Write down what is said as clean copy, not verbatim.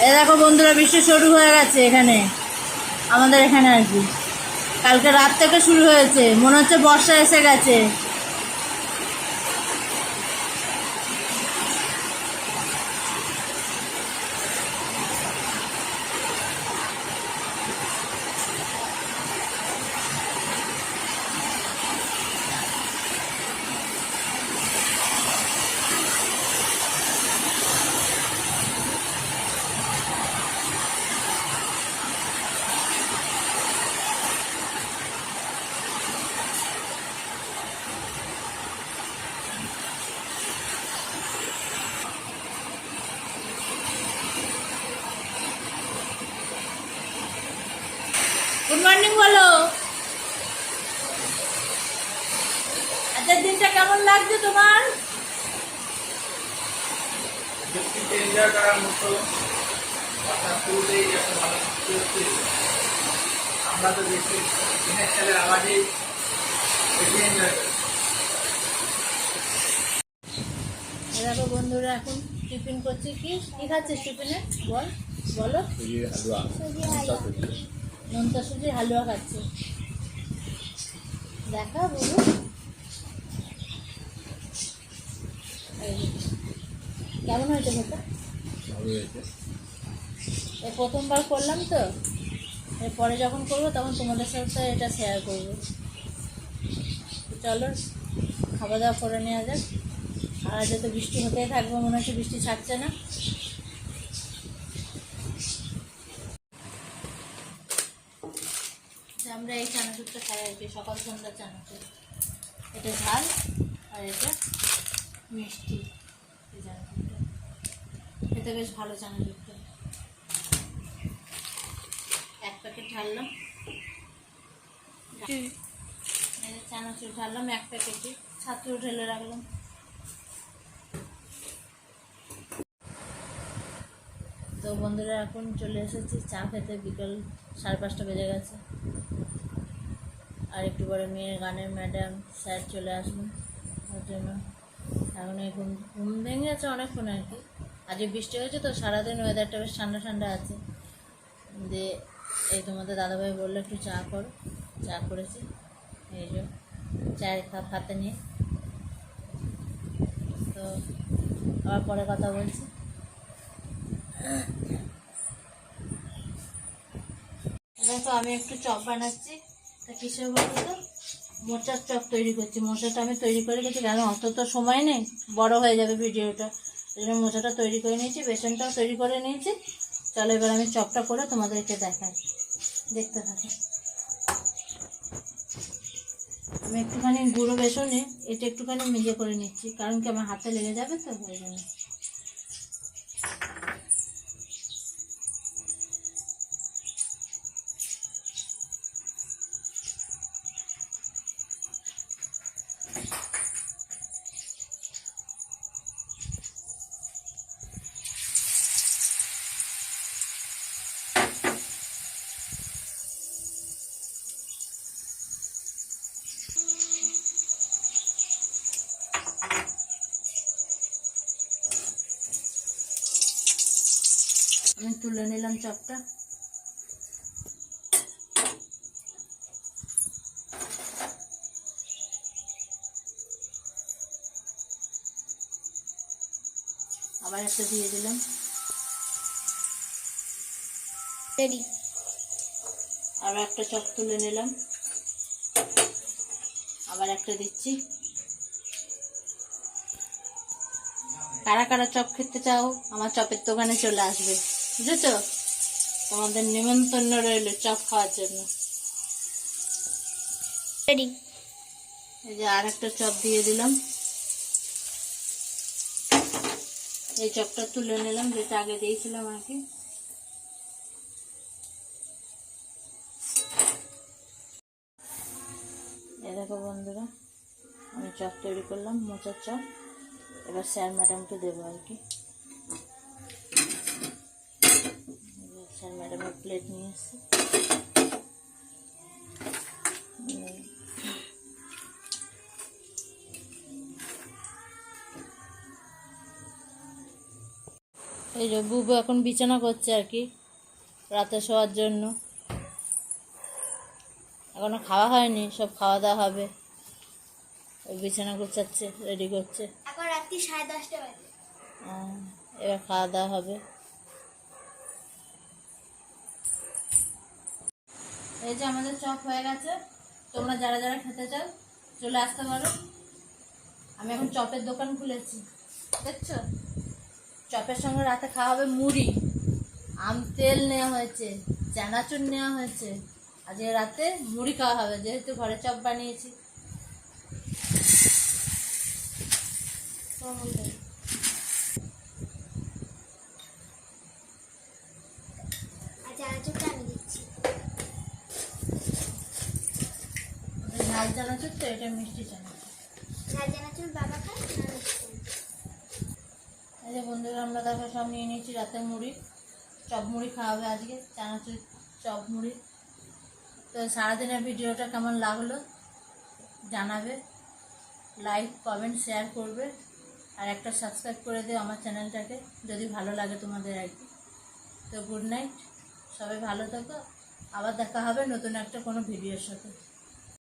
এই দেখো বন্ধুরা, বৃষ্টি শুরু হয়ে গেছে এখানে, আমাদের এখানে আর কি। কালকে রাত থেকে শুরু হয়েছে, মনে হচ্ছে বর্ষা এসে গেছে। গুড মর্নিং বলো। আজকের দিনটা কেমন লাগছে তোমার? এনজয় করার মতো শুরুতেই একটা ভালো কিছু হচ্ছে। আমরা তো বেশি দিনের ছেলের আওয়াজেই বেশি এনজয় করি। দেখো বন্ধুরা, এখন টিফিন করছি। কি কি খাচ্ছিস টিফিনে? বলো। নোনতা সুজির হালুয়া খাচ্ছে। দেখা বলু। কেমন হয়েছে খেতে? এই প্রথমবার করলাম তো, এরপরে যখন করবো তখন তোমাদের সাথে এটা শেয়ার করবো। চলো খাওয়া দাওয়া করে নেওয়া যাক। আর যত বৃষ্টি হতেই থাকবে, মনে হচ্ছে বৃষ্টি ছাড়ছে না। আমরা এই চানাচুরটা খাই আর কি, সকাল সন্ধ্যা চানাচুর। এটা ঝাল আর এটা মিষ্টি। এই চানাচুরটা খেতে বেশ ভালো। চানাচুরটা এক প্যাকেট ঢাললাম, চানাচুর ঢাললাম এক প্যাকেটে, ছাতু ঢেলে রাখলাম। তো বন্ধুরা, এখন চলে এসেছি চা খেতে। বিকেল 5:30 বেজে গেছে। আর একটু পরে মেয়ের গানের ম্যাডাম স্যার চলে আসবেন, ওর জন্য এখন এই ঘুম ভেঙে গেছে অনেকক্ষণ আর কি। আজকে বৃষ্টি হয়েছে তো, সারাদিন ওয়েদারটা বেশ ঠান্ডা ঠান্ডা আছে। দিয়ে এই তোমাদের দাদাভাই বললো একটু চা করো, চা করেছি। এই যে চায়ের কাপ হাতে নিয়ে। তো আবার পরে কথা বলছি। দেখো আমি একটু চপ বানাচ্ছি। তা কিসের বলতো তো, মোচার চপ তৈরি করছি। মোচাটা আমি তৈরি করে রেখেছি, কেন অত তো সময় নেই, বড় হয়ে যাবে ভিডিওটা। এই জন্য মোচাটা তৈরি করে নিয়েছি, বেসনটাও তৈরি করে নিয়েছি। চলো এবার আমি চপটা করে তোমাদেরকে দেখাই, দেখতে থাকি। আমি একটুখানি গুঁড়ো বেসনে এটা একটুখানি মিলিয়ে করে নিচ্ছি, কারণ কি আমার হাতে লেগে যাবে তো, ওই জন্য। আমি তুলে নিলাম চপটা। আবার একটা দিয়ে দিলাম। রেডি। আর একটা চপ তুলে নিলাম, আবার একটা দিচ্ছি। কারা কারা চপ খেতে চাও, আমার চপের দোকানে চলে আসবে, বুঝেছো? তোমাদের নিমন্ত্রণ রইল চপ খাওয়ার জন্য। রেডি। এই যে আর একটা চপ দিয়ে দিলাম। এই চপটা তুলে নিলাম, যেটা আগে দিয়েছিলাম আর কি। এই দেখো বন্ধুরা, আমি চপ তৈরি করলাম, মোচার চপ। এবার স্যার ম্যাডামকে দেবো আর কি। স্যার ম্যাডামের প্লেট নিয়ে এসেছি। তো এই যে বুবু এখন বিছানা করছে আর কি, রাতে শোয়ার জন্য। এখনো খাওয়া হয়নি, সব খাওয়া দাওয়া হবে। ওই বিছানা গুছাচ্ছে, রেডি করছে। এখন রাত্রি 10:30 বাজে। এবার খাওয়া দাওয়া হবে। এই যে আমাদের চপ হয়ে গেছে। তোমরা যারা যারা খেতে চাও চলে আসতে পারো। আমি এখন চপের দোকান খুলেছি, দেখছো? চপের সঙ্গে রাতে খাওয়া হবে মুড়ি, আম তেল নেওয়া হয়েছে, চানাচুর নেওয়া হয়েছে। আজকে রাতে মুড়ি খাওয়া হবে, যেহেতু ঘরে চপ বানিয়েছি। আর চানাচুরটা আমি দিচ্ছি। ঝাল চানাচুর তো, এটা মিষ্টি চানাচুর। ঝাল চানাচুর বাবা খায় না আমি খাই। এই যে বন্ধুরা, আমরা দেখো সব নিয়ে নিয়েছি রাতে মুড়ি। চপ মুড়ি খাওয়া হবে আজকে, চানাচুর চপ মুড়ি। তো সারাদিনের ভিডিওটা কেমন লাগলো জানাবে, লাইক কমেন্ট শেয়ার করবে, আর একটা সাবস্ক্রাইব করে দিও আমার চ্যানেলটাকে যদি ভালো লাগে তোমাদের আর কি। তো গুড নাইট, সবাই ভালো থাকো, আবার দেখা হবে নতুন একটা কোনো ভিডিওর সাথে।